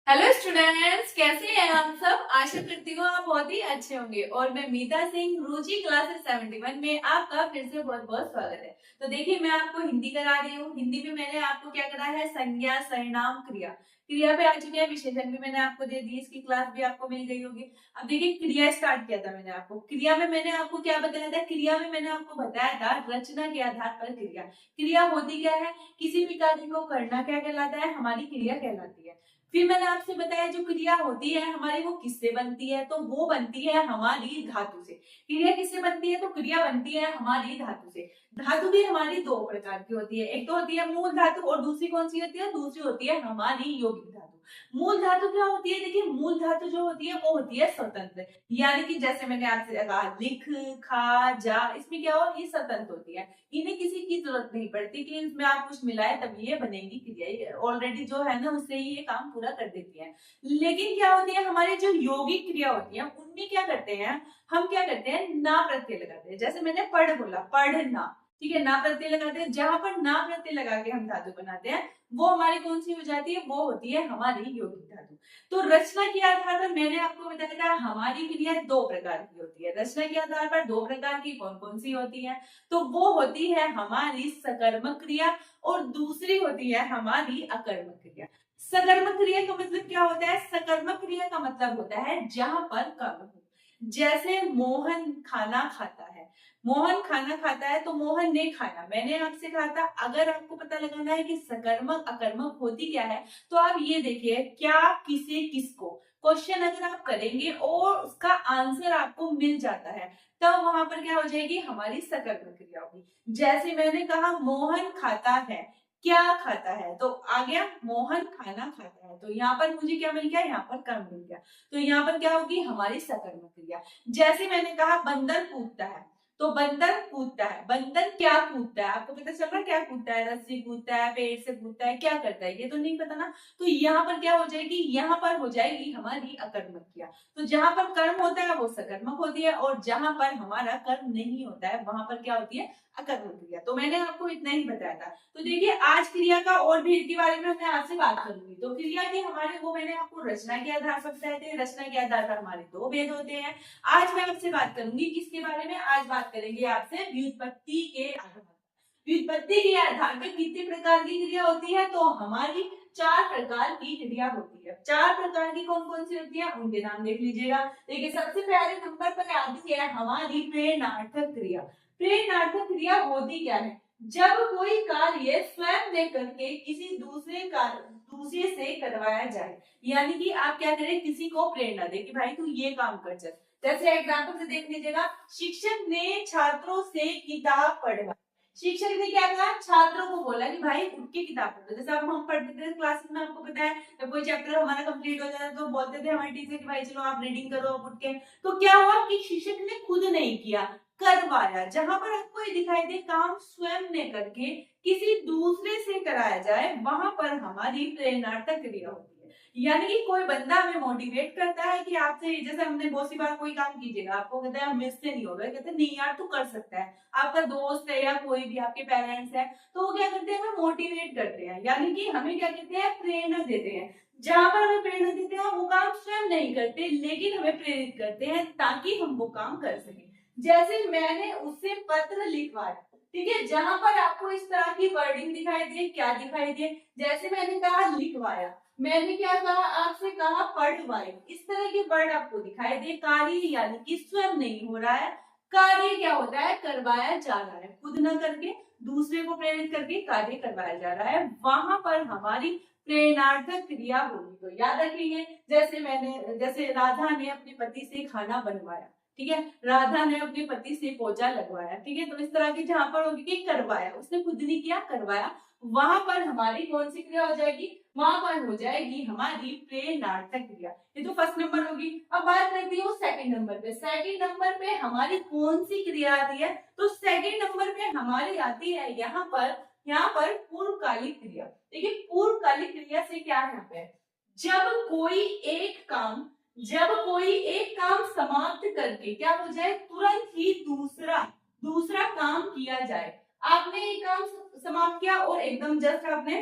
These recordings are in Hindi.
हेलो स्टूडेंट्स, कैसे हैं आप सब। आशा करती हूँ आप बहुत ही अच्छे होंगे। और मैं मीता सिंह, रुचि क्लासेस 71 में आपका फिर से बहुत बहुत स्वागत है। तो देखिए, मैं आपको हिंदी करा रही हूँ। हिंदी में मैंने आपको क्या करा है, संज्ञा, सर्वनाम, क्रिया। क्रिया पे आ चुके हैं, विशेषण भी मैंने आपको दे दी, इसकी क्लास भी आपको मिल गई होगी। अब देखिए, क्रिया स्टार्ट किया था मैंने आपको। क्रिया में मैंने आपको क्या बताया था, क्रिया में मैंने आपको बताया था रचना के आधार पर क्रिया। क्रिया होती क्या है, किसी भी कार्य को करना क्या कहलाता है, हमारी क्रिया कहलाती है। फिर मैंने आपसे बताया जो क्रिया होती है हमारी वो किससे बनती है, तो वो बनती है हमारी धातु से। क्रिया किससे बनती है, तो क्रिया बनती है हमारी धातु से। धातु भी हमारी दो प्रकार की होती है, एक तो होती है मूल धातु और दूसरी कौन सी होती है, दूसरी होती है हमारी यौगिक धातु। मूल धातु क्या होती है, देखिए मूल धातु जो होती है वो होती है स्वतंत्र। यानी कि जैसे मैंने आपसे कहा लिख, खा, जा, इसमें क्या हो, ये स्वतंत्र होती है। इन्हें किसी की जरूरत नहीं पड़ती कि इसमें आप कुछ मिलाए तब ये बनेगी क्रिया, ऑलरेडी जो है ना उससे ही ये काम पूरा कर देती है। लेकिन क्या होती है, हमारी जो यौगिक क्रिया होती है उनमें क्या करते हैं, हम क्या करते हैं, ना प्रत्यय लगाते हैं। जैसे मैंने पढ़ बोला, पढ़ना, ठीक है, ना प्रत्यय लगाते हैं। जहां पर ना प्रत्यय लगा के हम धातु बनाते हैं वो हमारी कौन सी हो जाती है, वो होती है हमारी यौगिक धातु। तो रचना के आधार पर मैंने आपको बताया था हमारी क्रिया दो प्रकार की होती है। रचना के आधार पर दो प्रकार की कौन कौन सी होती है, तो वो होती है हमारी सकर्मक क्रिया और दूसरी होती है हमारी अकर्मक क्रिया। सकर्मक क्रिया का मतलब क्या होता है, सकर्मक क्रिया का मतलब होता है जहां पर कर्म हो। जैसे मोहन खाना खाता है, मोहन खाना खाता है तो मोहन ने खाया, मैंने आपसे कहा था अगर आपको पता लगाना है कि सकर्मक अकर्मक होती क्या है तो आप ये देखिए क्या, किसे, किसको, क्वेश्चन अगर आप करेंगे और उसका आंसर आपको मिल जाता है तब वहां पर क्या हो जाएगी, हमारी सकर्मक क्रिया होगी। जैसे मैंने कहा मोहन खाता है, क्या खाता है, तो आ गया मोहन खाना खाता है, तो यहाँ पर मुझे क्या मिल गया, यहाँ पर कर्म मिल गया, तो यहाँ पर क्या होगी, हमारी सकर्मक क्रिया। जैसे मैंने कहा बंदर कूदता है, तो बंदर कूदता है, बंदर क्या कूदता है, आपको पता चल रहा है क्या कूदता है, रस्सी कूदता है, पेड़ से कूदता है, क्या करता है, ये तो नहीं पता ना। तो यहाँ पर क्या हो जाएगी, यहाँ पर हो जाएगी हमारी अकर्मक क्रिया। तो जहां पर कर्म होता है वो सकर्मक होती है और जहां पर हमारा कर्म नहीं होता है वहां पर क्या होती है, अकर्मक क्रिया। तो मैंने आपको इतना ही बताया था। तो देखिए आज क्रिया का और भेद के बारे में मैं आपसे बात करूंगी। तो क्रिया के हमारे वो मैंने आपको रचना के आधार पर बताए थे, रचना के आधार पर हमारे दो भेद होते हैं। आज मैं आपसे बात करूंगी किसके बारे में, आज बात करेंगे आपसे व्युत्पत्ति के आधार। व्युत्पत्ति के आधार पर कितने प्रकार की क्रिया होती है, तो हमारी चार प्रकार की क्रिया होती है। चार प्रकार की कौन कौन सी होती है उनके नाम देख लीजिएगा। देखिए सबसे पहले नंबर पर आती है हमारी प्रेरणार्थक क्रिया। प्रेरणार्थक क्रिया होती क्या है, जब कोई कार्य स्वयं ने करके किसी दूसरे से करवाया जाए। यानी कि आप क्या करें, किसी को प्रेरणा दे कि भाई तू ये काम कर चल। जैसे एग्जाम्पल से देख लीजिएगा, शिक्षक ने छात्रों से किताब पढ़वाई। शिक्षक ने क्या कहा, छात्रों को बोला कि भाई उठ के किताब पढ़ो। जैसे अब हम पढ़ते थे क्लास में, आपको पता है जब कोई चैप्टर हमारा कंप्लीट हो जाता तो बोलते थे हमारे टीचर कि भाई चलो आप रीडिंग करो उठ के। तो क्या हुआ कि शिक्षक ने खुद नहीं किया, करवाया। जहां पर आपको ये दिखाई दे काम स्वयं ने करके किसी दूसरे से कराया जाए वहां पर हमारी प्रेरणार्थक क्रिया होती है। यानी कि कोई बंदा हमें मोटिवेट करता है कि आपसे, जैसे हमने बहुत सी बार कोई काम कीजिएगा आपको कहता है मुझसे नहीं होगा, कहते हैं नहीं यार तू कर सकता है। आपका दोस्त है या कोई भी आपके पेरेंट्स है तो वो क्या करते हैं, हमें मोटिवेट करते हैं, यानी कि हमें क्या कहते हैं, प्रेरणा देते हैं। जहां पर हमें प्रेरणा देते हैं वो काम स्वयं नहीं करते लेकिन हमें प्रेरित करते हैं ताकि हम वो काम कर सकें। जैसे मैंने उससे पत्र लिखवाया, ठीक है, जहां पर आपको इस तरह की वर्डिंग दिखाई दे, क्या दिखाई दे, जैसे मैंने कहा लिखवाया, मैंने क्या कहा, आपसे कहा पढ़वाई, इस तरह के वर्ड आपको दिखाई दे। कार्य यानी कि स्वयं नहीं हो रहा है, कार्य क्या होता है, करवाया जा रहा है, खुद न करके दूसरे को प्रेरित करके कार्य करवाया जा रहा है, वहां पर हमारी प्रेरणार्थक क्रिया होगी। तो याद रखिए, जैसे राधा ने अपने पति से खाना बनवाया, ठीक है, राधा ने अपने पति से पोछा लगवाया, ठीक है, तो इस तरह की जहां पर होगी कि करवाया, उसने खुद नहीं किया, करवाया, वहां पर हमारी कौन सी क्रिया हो जाएगी, वहां पर हो जाएगी हमारी प्रेरणार्थक क्रिया। ये तो फर्स्ट नंबर होगी। अब बात करती हूँ सेकंड नंबर पे। सेकंड नंबर पे हमारी कौन सी क्रिया आती है, तो सेकंड नंबर पे हमारी आती है यहाँ पर पूर्वकालिक क्रिया। देखिए पूर्वकालिक क्रिया से क्या है, यहाँ पे जब कोई एक काम समाप्त करके क्या हो जाए, तुरंत ही दूसरा काम किया जाए। आपने एक काम समाप्त किया और एकदम जस्ट आपने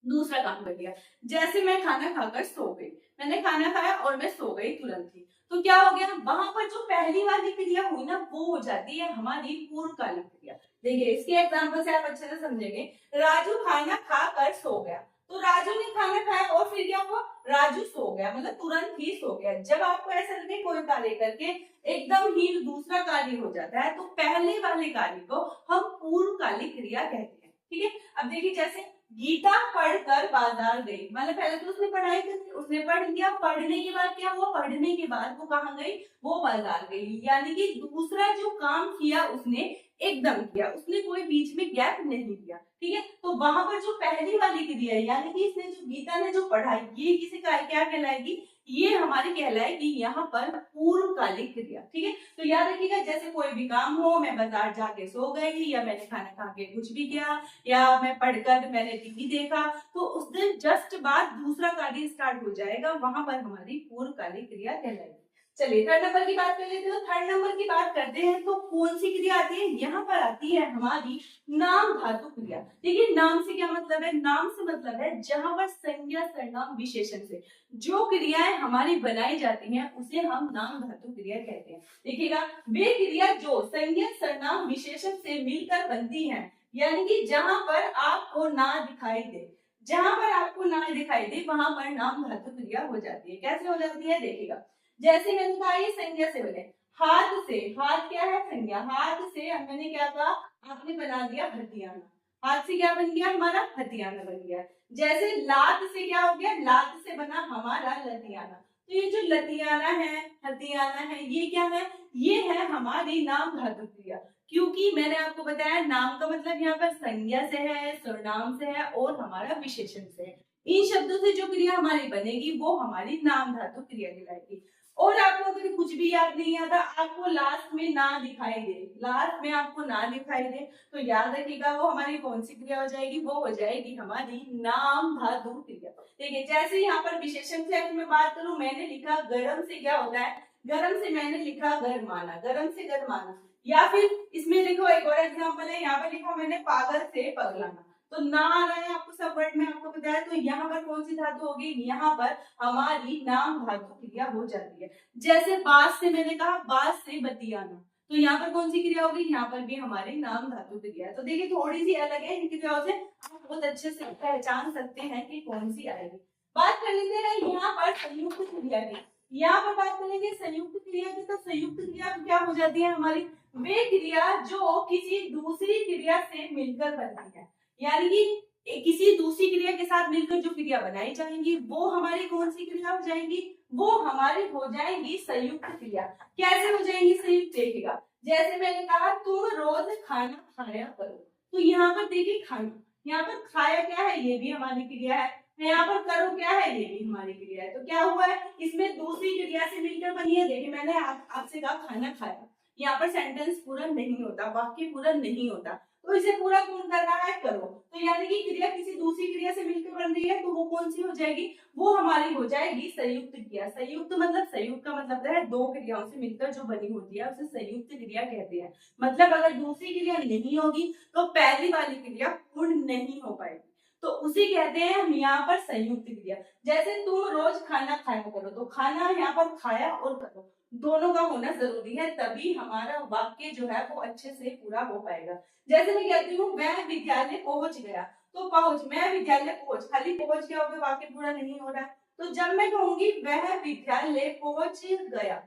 दूसरा काम कर लिया। जैसे मैं खाना खाकर सो गई, मैंने खाना खाया और मैं सो गई तुरंत ही, तो क्या हो गया, वहां पर जो पहली वाली क्रिया हुई ना वो हो जाती है हमारी पूर्वकालिक क्रिया। देखिए इसके एग्जाम्पल से आप अच्छे से समझेंगे। राजू खाना खाकर सो गया, तो राजू ने खाना खाया और फिर क्या हुआ, राजू सो गया, मतलब तुरंत ही सो गया। जब आपको ऐसा लगे कोई कार्य करके एकदम ही दूसरा कार्य हो जाता है, तो पहले वाले कार्य को हम पूर्वकालिक क्रिया कहते हैं। ठीक है, अब देखिए जैसे गीता पढ़कर बाजार गई, मतलब पहले तो उसने पढ़ाई करी, उसने पढ़ लिया, पढ़ने के बाद क्या हुआ, पढ़ने के बाद वो कहाँ गई, वो बाजार गई, यानी कि दूसरा जो काम किया उसने एकदम किया, उसने कोई बीच में गैप नहीं दिया। ठीक है, तो वहां पर जो पहली वाली क्रिया है, यानी कि इसने जो गीता ने जो पढ़ाई, ये किसी का क्या कहलाएगी, ये हमारी कहलाएगी यहाँ पर पूर्वकालिक क्रिया। ठीक है, तो याद रखिएगा जैसे कोई भी काम हो, मैं बाजार जाके सो गई, या मैंने खाना खा के कुछ भी किया, या मैं पढ़कर मैंने टीवी देखा, तो उस दिन जस्ट बाद दूसरा कार्य स्टार्ट हो जाएगा, वहां पर हमारी पूर्वकालिक क्रिया कहलाएगी। चलिए थर्ड नंबर की बात कर लेते हैं। तो थर्ड नंबर की बात करते हैं तो कौन सी क्रिया आती है, यहाँ पर आती है हमारी नाम धातु क्रिया। देखिए नाम से क्या मतलब है, नाम से मतलब है जहां पर संज्ञा सर्वनाम विशेषण से जो क्रियाएं हमारी बनाई जाती हैं उसे हम नाम धातु क्रिया कहते हैं। देखिएगा वे क्रिया जो संज्ञा सर्वनाम विशेषण से मिलकर बनती हैं, यानी कि जहां पर आपको ना दिखाई दे, जहां पर आपको ना दिखाई दे वहां पर नाम धातु क्रिया हो जाती है। कैसे हो जाती है, देखिएगा जैसे मैंने कहा ये संज्ञा से बने, हाथ से, हाथ क्या है संज्ञा, हाथ से मैंने क्या कहा, आपने बना दिया हथियाना, हाथ से क्या बन गया हमारा हथियाना बन गया। जैसे लात से क्या हो गया, लात से बना हमारा लतियाना, तो ये जो लतियाना है, हथियाना है, ये क्या है, ये है हमारी नाम धातु क्रिया। क्योंकि मैंने आपको बताया नाम का मतलब यहाँ पर संज्ञा से है, सर्वनाम से है और हमारा विशेषण से है। इन शब्दों से जो क्रिया हमारी बनेगी वो हमारी नाम धातु क्रिया कहलाएगी। और आपको अगर कुछ भी याद नहीं आता, आपको लास्ट में ना दिखाई दे, लास्ट में आपको ना दिखाई दे, तो याद रखिएगा वो हमारी कौन सी क्रिया हो जाएगी, वो हो जाएगी हमारी नाम धातु क्रिया। देखिए जैसे यहाँ पर विशेषण से अगर मैं बात करूं, मैंने लिखा गरम से क्या होता है, गरम से मैंने लिखा गरमाना, गरम से गरमाना। या फिर इसमें देखो एक और एग्जाम्पल है, यहाँ पर लिखा मैंने पागल से पगलाना, तो ना आ रहा है आपको सब वर्ड में आपको बताया, तो यहाँ पर कौन सी धातु होगी, यहाँ पर हमारी नाम धातु क्रिया हो जाती है। जैसे बास से मैंने कहा बास से बतियाना, तो यहाँ पर कौन सी क्रिया होगी, यहाँ पर भी हमारी नाम धातु क्रिया है। तो देखिए थोड़ी सी अलग है, इन क्रियाओं से आप बहुत अच्छे से पहचान सकते हैं कि कौन सी आएगी। बात कर लेते हैं यहाँ पर संयुक्त क्रिया की, यहाँ पर बात करेंगे संयुक्त क्रिया की। तो संयुक्त क्रिया क्या हो जाती है हमारी, वे क्रिया जो किसी दूसरी क्रिया से मिलकर बनती है, यानी कि किसी दूसरी क्रिया के साथ मिलकर जो क्रिया बनाई जाएंगी वो हमारी कौन सी क्रिया हो जाएंगी, वो हमारी हो जाएंगी संयुक्त क्रिया। कैसे हो जाएंगी संयुक्त, देखिएगा जैसे मैंने कहा तुम रोज खाना खाया करो, तो यहाँ पर देखिए खाना, यहाँ पर खाया क्या है, ये भी हमारी क्रिया है, यहाँ पर करो क्या है, ये भी हमारी क्रिया है। तो क्या हुआ है, इसमें दूसरी क्रिया से मिलकर बनी है। देखिए मैंने आपसे कहा खाना खाया, यहाँ पर सेंटेंस पूरा नहीं होता, वाक्य पूरा नहीं होता, तो इसे पूरा कौन कर रहा है, करो। तो यानी कि क्रिया किसी दूसरी क्रिया से मिलकर बन रही है, तो वो कौन सी हो जाएगी, वो हमारी हो जाएगी संयुक्त क्रिया। संयुक्त मतलब, संयुक्त का मतलब है दो क्रियाओं से मिलकर जो बनी होती है उसे संयुक्त क्रिया कहते हैं। मतलब अगर दूसरी क्रिया नहीं होगी तो पहली वाली क्रिया पूर्ण नहीं हो पाएगी, तो उसे कहते हैं हम यहाँ पर संयुक्त क्रिया। जैसे तुम रोज खाना खाया करो, तो खाना यहाँ पर खाया और करो दोनों का होना जरूरी है, तभी हमारा वाक्य जो है वो अच्छे से पूरा हो पाएगा। जैसे मैं कहती हूँ मैं विद्यालय पहुंच गया, तो पहुंच, मैं विद्यालय पहुंच, खाली पहुंच गया होगा, वाक्य पूरा नहीं हो रहा है। तो जब मैं कहूंगी वह विद्यालय पहुंच गया,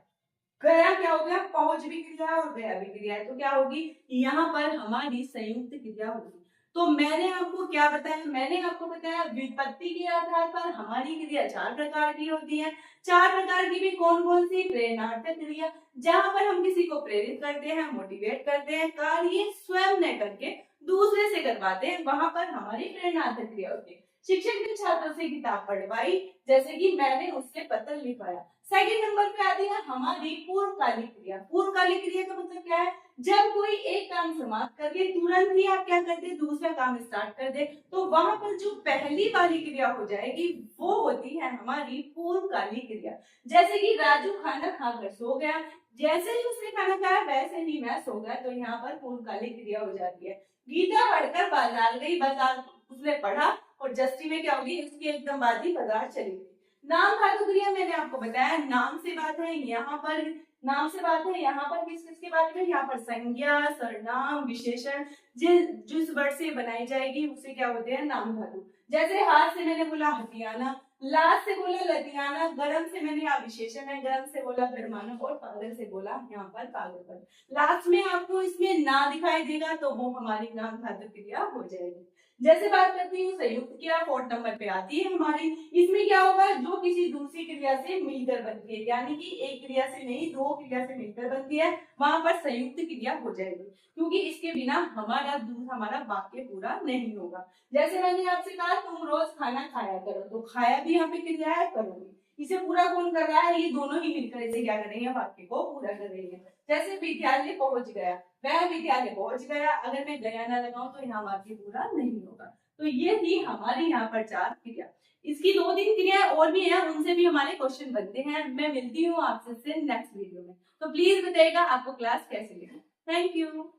गया क्या हो गया, पहुंच भी क्रिया और गया भी क्रिया है, तो क्या होगी, यहाँ पर हमारी संयुक्त क्रिया होगी। तो मैंने आपको क्या बताया, मैंने आपको बताया व्युत्पत्ति के आधार पर हमारी क्रिया चार प्रकार की होती है। चार प्रकार की भी कौन कौन सी, प्रेरणार्थक क्रिया, जहां पर हम किसी को प्रेरित करते हैं, मोटिवेट करते हैं, कार्य स्वयं न करके दूसरे से करवाते हैं, वहां पर हमारी प्रेरणार्थक क्रिया होती है। शिक्षक ने छात्रों से किताब पढ़वाई, जैसे कि मैंने उससे पत्र लिखवाया। सेकंड नंबर पे आती है हमारी पूर्वकालिक क्रिया। पूर्वकालिक क्रिया का मतलब क्या है, जब कोई एक काम समाप्त करके तुरंत ही आप क्या करते, दूसरा काम स्टार्ट कर दे, तो वहां पर जो पहली वाली क्रिया हो जाएगी वो होती है हमारी पूर्वकालिक क्रिया। जैसे कि राजू खाना खाकर सो गया, जैसे ही उसने खाना खाया वैसे ही मैं सो गया, तो यहाँ पर पूर्वकालिक क्रिया हो जाती है। गीता पढ़कर बाजार गई, बाजार उसने पढ़ा और जस्टी में क्या होगी, उसकी एकदम बाद ही पदार्थ चलेगी। नाम धातु क्रिया मैंने आपको बताया, नाम से बात है यहाँ पर, नाम से बात है यहाँ पर, किस किस के बारे में, यहाँ पर संज्ञा, सर्वनाम, विशेषण जिस वर्ड से बनाई जाएगी उसे क्या होते हैं, नाम धातु। जैसे हाथ से मैंने बोला हथियाना, लास्ट से बोला लतियाना, गरम से मैंने यहाँ विशेषण है, गरम से बोला गरमाना, और पागल से बोला यहाँ पर पागलपन। लास्ट में आपको इसमें ना दिखाई देगा तो वो हमारी नाम धातु क्रिया हो जाएगी। जैसे बात करती हूँ संयुक्त क्रिया, 4 नंबर पे आती है हमारी। इसमें क्या होगा, जो किसी दूसरी क्रिया से मिलकर बनती है, यानी कि एक क्रिया से नहीं 2 क्रिया से मिलकर बनती है, वहां पर संयुक्त क्रिया हो जाएगी, क्योंकि इसके बिना हमारा वाक्य पूरा नहीं होगा। जैसे मैंने आपसे कहा तुम रोज खाना खाया करो, तो खाया भी यहाँ पे क्रिया है, करोगे, इसे पूरा कौन कर रहा है, ये दोनों ही मिलकर इसे क्या कर रही है, वाक्य को पूरा कर रही है। जैसे विद्यालय पहुंच गया, वह विद्यालय पहुंच गया, अगर मैं गया ना लगाऊं तो यहाँ वाक्य पूरा नहीं होगा। तो ये थी हमारी यहाँ पर 4 क्रिया। इसकी 2-3 क्रियाएं और भी हैं, उनसे भी हमारे क्वेश्चन बनते हैं। मैं मिलती हूँ आपसे नेक्स्ट वीडियो में, तो प्लीज बताइएगा आपको क्लास कैसे लगी। Thank you.